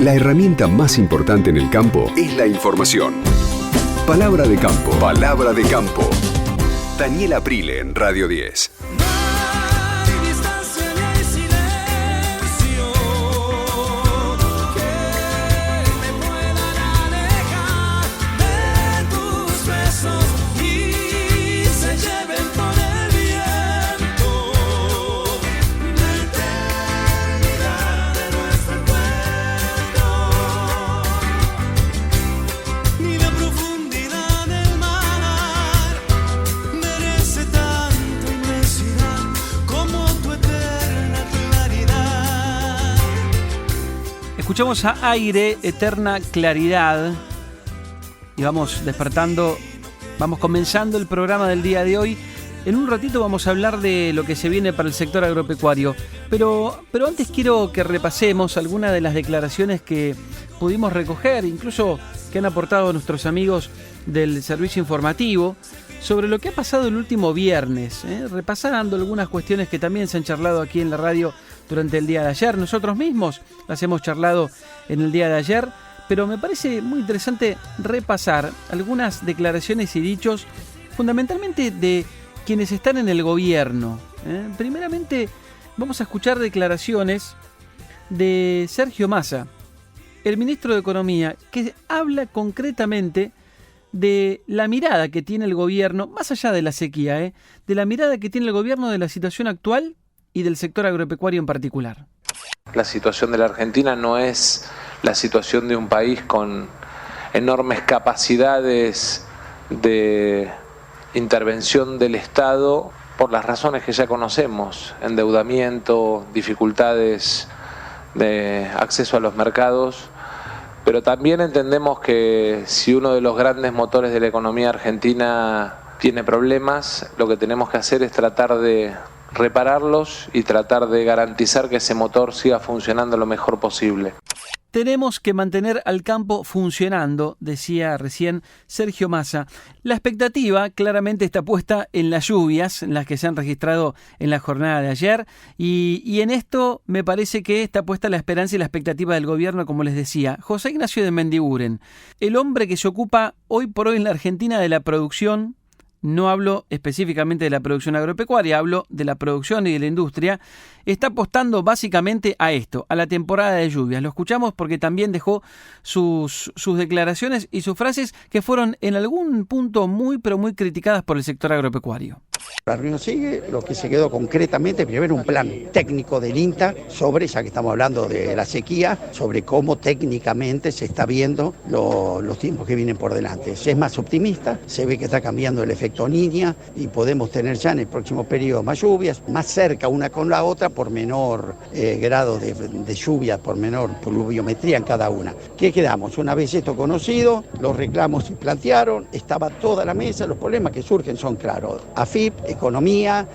La herramienta más importante en el campo es la información. Palabra de campo. Palabra de campo. Daniel Aprile en Radio 10. Escuchamos a Aire, Eterna Claridad, y vamos despertando, vamos comenzando el programa del día de hoy. En un ratito vamos a hablar de lo que se viene para el sector agropecuario, pero antes quiero que repasemos algunas de las declaraciones que pudimos recoger, incluso que han aportado nuestros amigos del servicio informativo, sobre lo que ha pasado el último viernes, repasando algunas cuestiones que también se han charlado aquí en la radio durante el día de ayer. Nosotros mismos las hemos charlado en el día de ayer, pero me parece muy interesante repasar algunas declaraciones y dichos fundamentalmente de quienes están en el gobierno. Primeramente vamos a escuchar declaraciones de Sergio Massa, el ministro de Economía, que habla concretamente de la mirada que tiene el gobierno, más allá de la sequía, de la mirada que tiene el gobierno de la situación actual y del sector agropecuario en particular. La situación de la Argentina no es la situación de un país con enormes capacidades de intervención del Estado por las razones que ya conocemos: endeudamiento, dificultades de acceso a los mercados. Pero también entendemos que si uno de los grandes motores de la economía argentina tiene problemas, lo que tenemos que hacer es tratar de repararlos y tratar de garantizar que ese motor siga funcionando lo mejor posible. Tenemos que mantener al campo funcionando, decía recién Sergio Massa. La expectativa claramente está puesta en las lluvias, en las que se han registrado en la jornada de ayer, y en esto me parece que está puesta la esperanza y la expectativa del gobierno, como les decía. José Ignacio de Mendiguren, el hombre que se ocupa hoy por hoy en la Argentina de la producción, no hablo específicamente de la producción agropecuaria, hablo de la producción y de la industria, está apostando básicamente a esto, a la temporada de lluvias. Lo escuchamos porque también dejó sus declaraciones y sus frases que fueron en algún punto muy pero muy criticadas por el sector agropecuario. La reunión sigue, lo que se quedó concretamente, primero un plan técnico del INTA sobre, ya que estamos hablando de la sequía, sobre cómo técnicamente se está viendo los tiempos que vienen por delante. Se es más optimista, se ve que está cambiando el efecto Niña y podemos tener ya en el próximo periodo más lluvias, más cerca una con la otra por menor grado de lluvia, por menor pluviometría en cada una. ¿Qué quedamos? Una vez esto conocido, los reclamos se plantearon, estaba toda la mesa, los problemas que surgen son claros: AFIP, economía,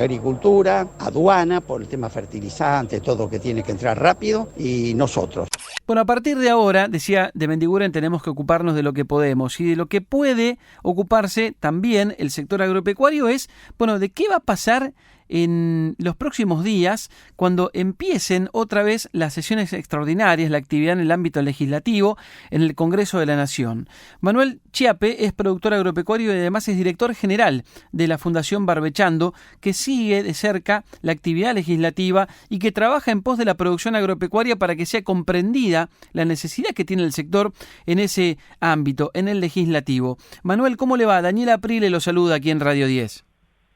agricultura, aduana, por el tema fertilizante, todo lo que tiene que entrar rápido, y nosotros. Bueno, a partir de ahora, decía de Mendiguren, tenemos que ocuparnos de lo que podemos, y de lo que puede ocuparse también el sector agropecuario es, bueno, de qué va a pasar en los próximos días cuando empiecen otra vez las sesiones extraordinarias, la actividad en el ámbito legislativo, en el Congreso de la Nación. Manuel Chiappe es productor agropecuario y además es director general de la Fundación Barbechando, que sigue de cerca la actividad legislativa y que trabaja en pos de la producción agropecuaria para que sea comprendida la necesidad que tiene el sector en ese ámbito, en el legislativo. Manuel, ¿cómo le va? Daniel Aprile lo saluda aquí en Radio 10.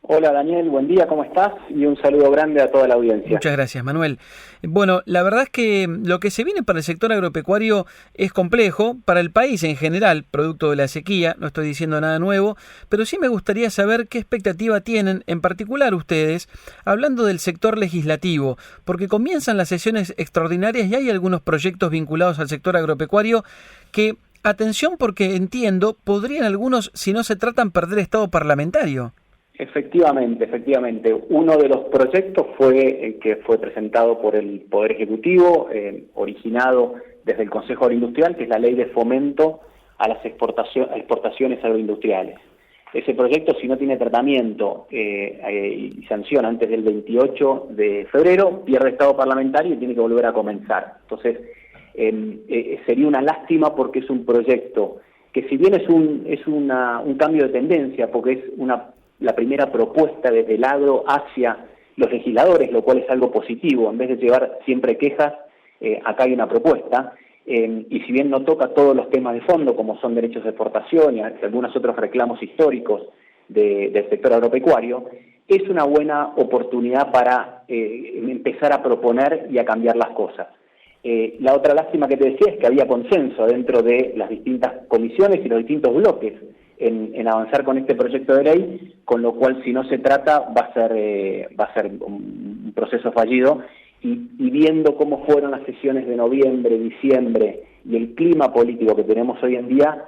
Hola Daniel, buen día, ¿cómo estás? Y un saludo grande a toda la audiencia. Muchas gracias, Manuel. Bueno, la verdad es que lo que se viene para el sector agropecuario es complejo, para el país en general, producto de la sequía, no estoy diciendo nada nuevo, pero sí me gustaría saber qué expectativa tienen, en particular ustedes, hablando del sector legislativo, porque comienzan las sesiones extraordinarias y hay algunos proyectos vinculados al sector agropecuario que, atención porque entiendo, podrían algunos, si no se tratan, perder estado parlamentario. Efectivamente. Uno de los proyectos fue que fue presentado por el Poder Ejecutivo, originado desde el Consejo Agroindustrial, que es la Ley de Fomento a las exportaciones agroindustriales. Ese proyecto, si no tiene tratamiento y sanción antes del 28 de febrero, pierde estado parlamentario y tiene que volver a comenzar. Entonces, sería una lástima porque es un proyecto que, si bien es un cambio de tendencia, porque es la primera propuesta desde el agro hacia los legisladores, lo cual es algo positivo. En vez de llevar siempre quejas, acá hay una propuesta, y si bien no toca todos los temas de fondo, como son derechos de exportación y algunos otros reclamos históricos del sector agropecuario, es una buena oportunidad para empezar a proponer y a cambiar las cosas. La otra lástima que te decía es que había consenso dentro de las distintas comisiones y los distintos bloques en avanzar con este proyecto de ley, con lo cual, si no se trata, va a ser un proceso fallido. Y viendo cómo fueron las sesiones de noviembre, diciembre y el clima político que tenemos hoy en día,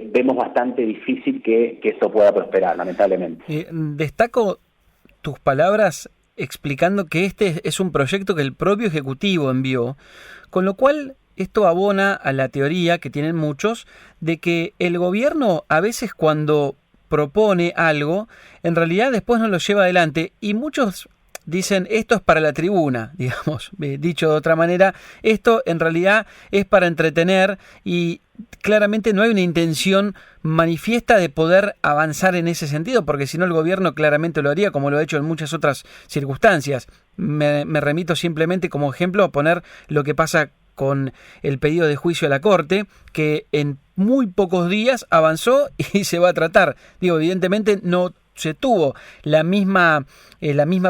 vemos bastante difícil que esto pueda prosperar, lamentablemente. Destaco tus palabras explicando que este es un proyecto que el propio Ejecutivo envió, con lo cual esto abona a la teoría que tienen muchos de que el gobierno, a veces cuando propone algo, en realidad después no lo lleva adelante, y muchos dicen esto es para la tribuna, digamos, dicho de otra manera, esto en realidad es para entretener, y claramente no hay una intención manifiesta de poder avanzar en ese sentido, porque si no el gobierno claramente lo haría, como lo ha hecho en muchas otras circunstancias. Me remito simplemente como ejemplo a poner lo que pasa con el pedido de juicio a la Corte, que en muy pocos días avanzó y se va a tratar. Digo, evidentemente no se tuvo la misma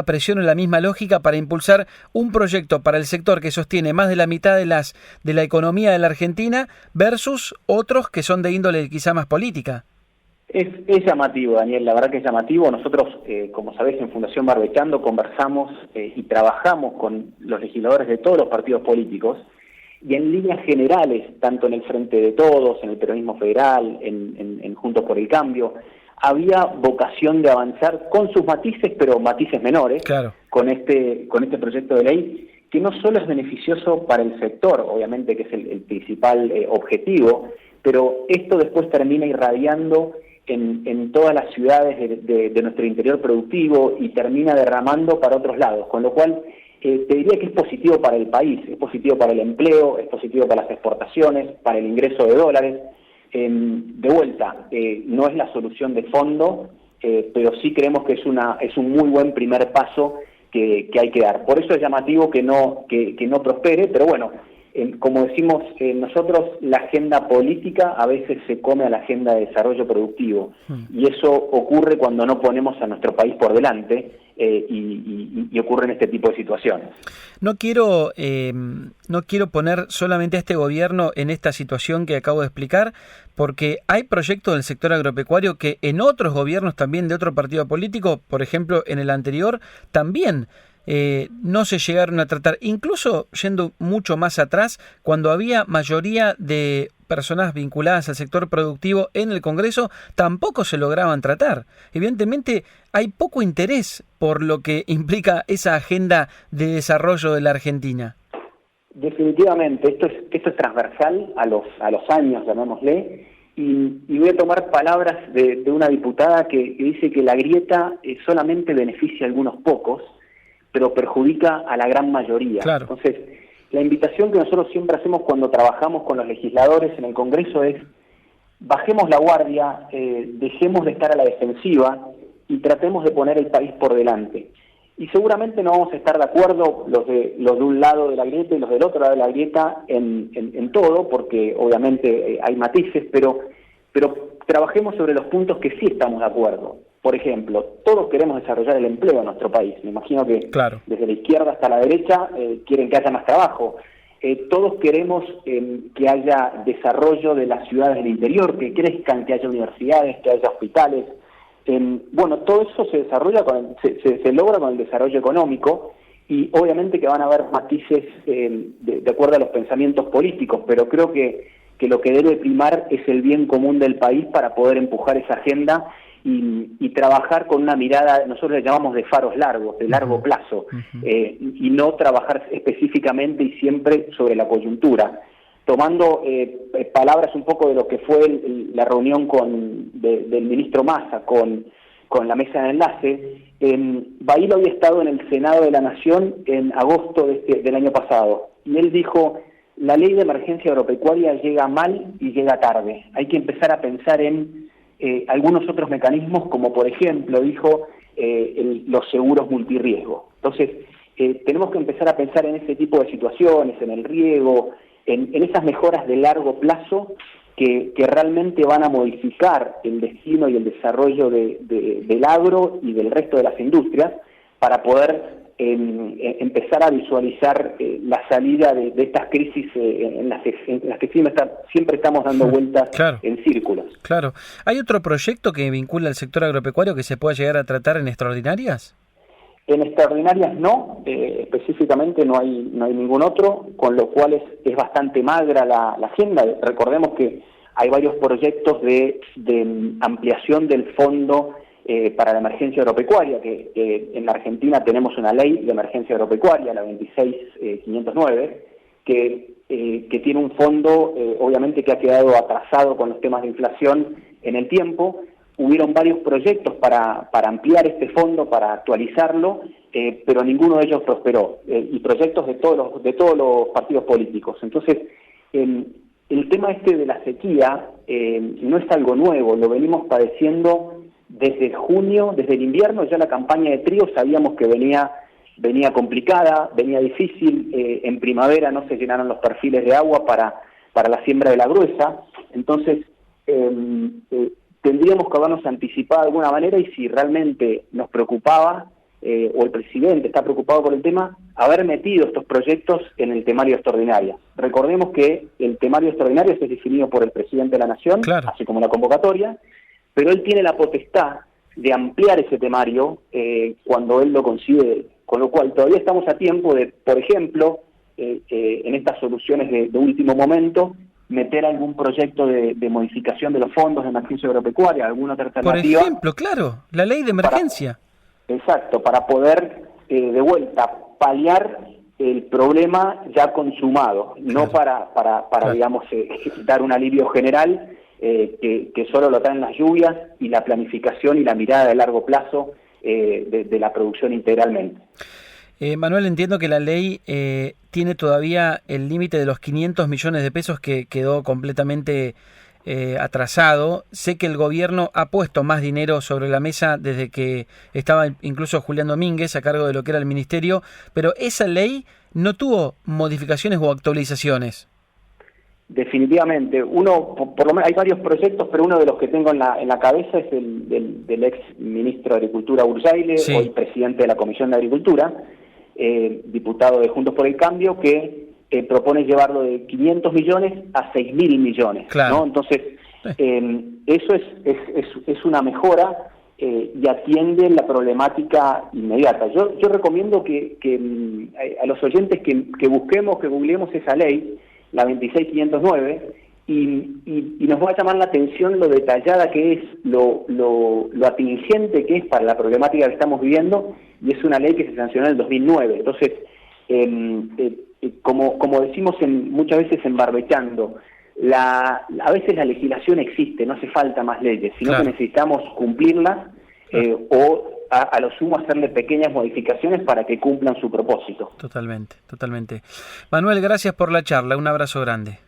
presión o la misma lógica para impulsar un proyecto para el sector que sostiene más de la mitad de la economía de la Argentina versus otros que son de índole quizá más política. Es llamativo, Daniel, la verdad que es llamativo. Nosotros, como sabés, en Fundación Barbechando conversamos y trabajamos con los legisladores de todos los partidos políticos, y en líneas generales, tanto en el Frente de Todos, en el Peronismo Federal, en Juntos por el Cambio, había vocación de avanzar con sus matices, pero matices menores, claro, con este proyecto de ley, que no solo es beneficioso para el sector, obviamente que es el principal objetivo, pero esto después termina irradiando en todas las ciudades de nuestro interior productivo y termina derramando para otros lados, con lo cual te diría que es positivo para el país, es positivo para el empleo, es positivo para las exportaciones, para el ingreso de dólares. De vuelta, no es la solución de fondo, pero sí creemos que es un muy buen primer paso que hay que dar. Por eso es llamativo que no prospere, pero bueno, como decimos nosotros, la agenda política a veces se come a la agenda de desarrollo productivo, y eso ocurre cuando no ponemos a nuestro país por delante, y ocurre en este tipo de situaciones. No quiero poner solamente a este gobierno en esta situación que acabo de explicar, porque hay proyectos del sector agropecuario que en otros gobiernos también de otro partido político, por ejemplo en el anterior, también no se llegaron a tratar, incluso yendo mucho más atrás, cuando había mayoría de personas vinculadas al sector productivo en el Congreso, tampoco se lograban tratar. Evidentemente hay poco interés por lo que implica esa agenda de desarrollo de la Argentina. Definitivamente, esto es transversal a los años, llamémosle, y voy a tomar palabras de una diputada que dice que la grieta solamente beneficia a algunos pocos, pero perjudica a la gran mayoría. Claro. Entonces, la invitación que nosotros siempre hacemos cuando trabajamos con los legisladores en el Congreso es: bajemos la guardia, dejemos de estar a la defensiva y tratemos de poner el país por delante. Y seguramente no vamos a estar de acuerdo los de un lado de la grieta y los del otro lado de la grieta en todo, porque obviamente hay matices, pero trabajemos sobre los puntos que sí estamos de acuerdo. Por ejemplo, todos queremos desarrollar el empleo en nuestro país. Me imagino que claro, desde la izquierda hasta la derecha quieren que haya más trabajo. Todos queremos que haya desarrollo de las ciudades del interior, que crezcan, que haya universidades, que haya hospitales. Bueno, todo eso se desarrolla se logra con el desarrollo económico, y obviamente que van a haber matices de acuerdo a los pensamientos políticos, pero creo que lo que debe primar es el bien común del país para poder empujar esa agenda y trabajar con una mirada, nosotros le llamamos de faros largos, de largo plazo, y no trabajar específicamente y siempre sobre la coyuntura. Tomando palabras un poco de lo que fue la reunión del ministro Massa con la mesa de enlace, Bailo había estado en el Senado de la Nación en agosto del año pasado, y él dijo: la ley de emergencia agropecuaria llega mal y llega tarde. Hay que empezar a pensar en algunos otros mecanismos, como por ejemplo, dijo, los seguros multirriesgo. Entonces, tenemos que empezar a pensar en ese tipo de situaciones, en el riego, en esas mejoras de largo plazo que realmente van a modificar el destino y el desarrollo del agro y del resto de las industrias para poder empezar a visualizar la salida de estas crisis en las que siempre estamos dando vueltas en círculos. Claro. ¿Hay otro proyecto que vincula al sector agropecuario que se pueda llegar a tratar en extraordinarias? En extraordinarias no, específicamente no hay ningún otro, con lo cual es bastante magra la agenda. Recordemos que hay varios proyectos de ampliación del fondo para la emergencia agropecuaria, que en la Argentina tenemos una ley de emergencia agropecuaria, la 26509, que tiene un fondo, obviamente que ha quedado atrasado con los temas de inflación en el tiempo. Hubieron varios proyectos para ampliar este fondo, para actualizarlo, pero ninguno de ellos prosperó, y proyectos de todos los partidos políticos. Entonces, el tema de la sequía no es algo nuevo, lo venimos padeciendo desde junio, desde el invierno. Ya la campaña de trigo sabíamos que venía complicada, venía difícil. En primavera no se llenaron los perfiles de agua para la siembra de la gruesa. Entonces, tendríamos que habernos anticipado de alguna manera, y si realmente nos preocupaba, o el presidente está preocupado por el tema, haber metido estos proyectos en el temario extraordinario. Recordemos que el temario extraordinario es definido por el presidente de la Nación, así como la convocatoria, pero él tiene la potestad de ampliar ese temario cuando él lo considere, con lo cual todavía estamos a tiempo de, por ejemplo, en estas soluciones de último momento, meter algún proyecto de modificación de los fondos de emergencia agropecuaria, alguna otra alternativa. Por ejemplo, la ley de emergencia. Exacto, para poder de vuelta paliar el problema ya consumado, no para digamos, dar un alivio general que solo lo traen las lluvias y la planificación y la mirada de largo plazo de la producción integralmente. Manuel, entiendo que la ley tiene todavía el límite de los 500 millones de pesos que quedó completamente atrasado. Sé que el gobierno ha puesto más dinero sobre la mesa desde que estaba incluso Julián Domínguez a cargo de lo que era el ministerio, pero esa ley no tuvo modificaciones o actualizaciones. Definitivamente. Por lo menos hay varios proyectos, pero uno de los que tengo en la cabeza es el del ex ministro de Agricultura Urjaile, hoy presidente de la Comisión de Agricultura, diputado de Juntos por el Cambio, que propone llevarlo de 500 millones a 6.000 millones. ¿No? Entonces, eso es una mejora y atiende la problemática inmediata. Yo recomiendo que a los oyentes que googleemos esa ley, la 26509, y nos va a llamar la atención lo detallada que es, lo atingente que es para la problemática que estamos viviendo, y es una ley que se sancionó en el 2009. Entonces, como decimos muchas veces en Barbechando, a veces la legislación existe, no hace falta más leyes, sino que necesitamos cumplirlas o a lo sumo hacerle pequeñas modificaciones para que cumplan su propósito. Totalmente. Manuel, gracias por la charla, un abrazo grande.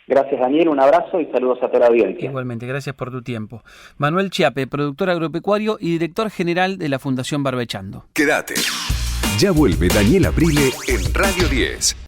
Gracias, Daniel, un abrazo y saludos a toda la audiencia. Igualmente, gracias por tu tiempo. Manuel Chiappe, productor agropecuario y director general de la Fundación Barbechando. Quédate. Ya vuelve Daniel Aprile en Radio 10.